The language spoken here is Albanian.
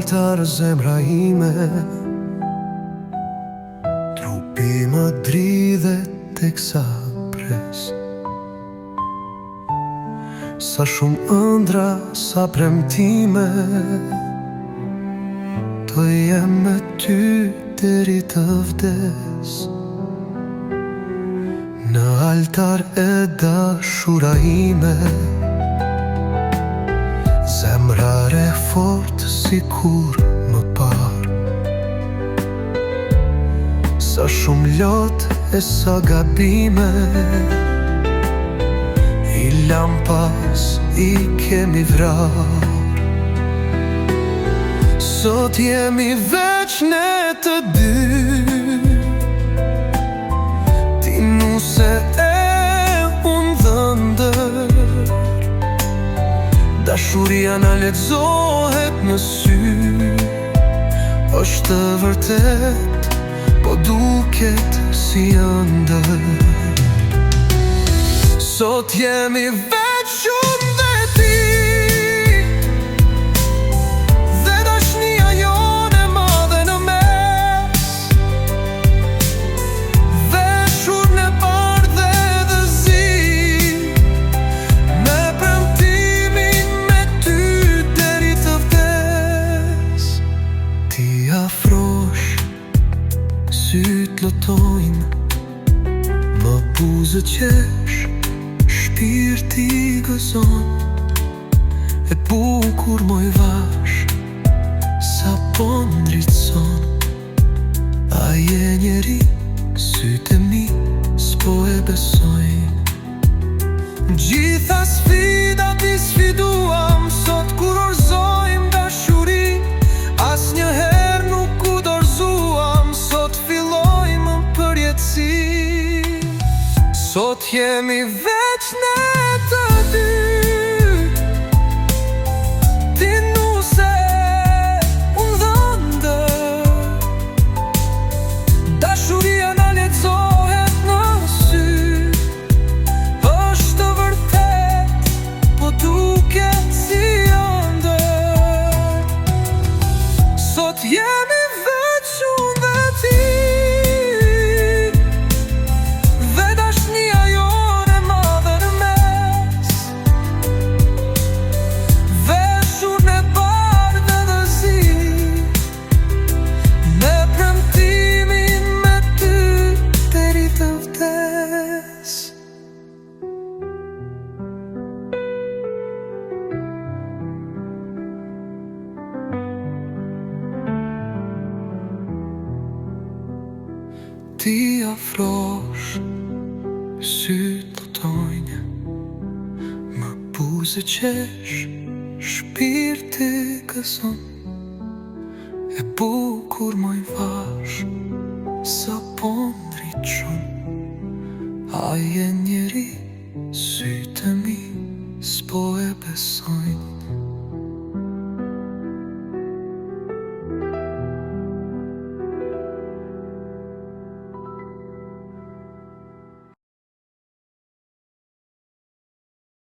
altar zemra ime, trupi më dridhet teksa pres. Sa shumë ëndra, sa premtime, të jem me ty deri të vdes. Në altar e dashura ime, zemra re fort si kur më par. Sa shumë lot e sa gabime, i lam pas, i kemi vrar. Sot jemi veç ne të dy, ti nuse e unë dhëndër. Dashuria na lexohet në sy, është të vërtet, po duket si ëndër. Sot jemi veç unë dhe ti, dhe dashnia jone madhe në mes. Veshur në bardhe dhe zi, me premtimin me ty deri të vdes. Ti afrosh, syt lotojnë, më buzë qesh, shpirti gëzon. E bukur moj vash, sa po ndritson. A je njeri, sytë e mi s'po e besojnë. Gjitha sfidat i sfiduam, sot kur orzojmë dashuri. As njëher nuk u dorzuam, sot fillojmë përjetësi. Sot jemi veç ne të dy, ti nuse unë dhëndër. Dashuria na lexohet në sy, është të vërtet, po duket si ëndër. Sot jemi veç unë dhe ti, ti afrosh, syt lotojnë, më buzë qesh, shpirti gëzon. E bukur moj vash, sa po ndritshon. A je njeri, sytë e mi s'po e besojnë.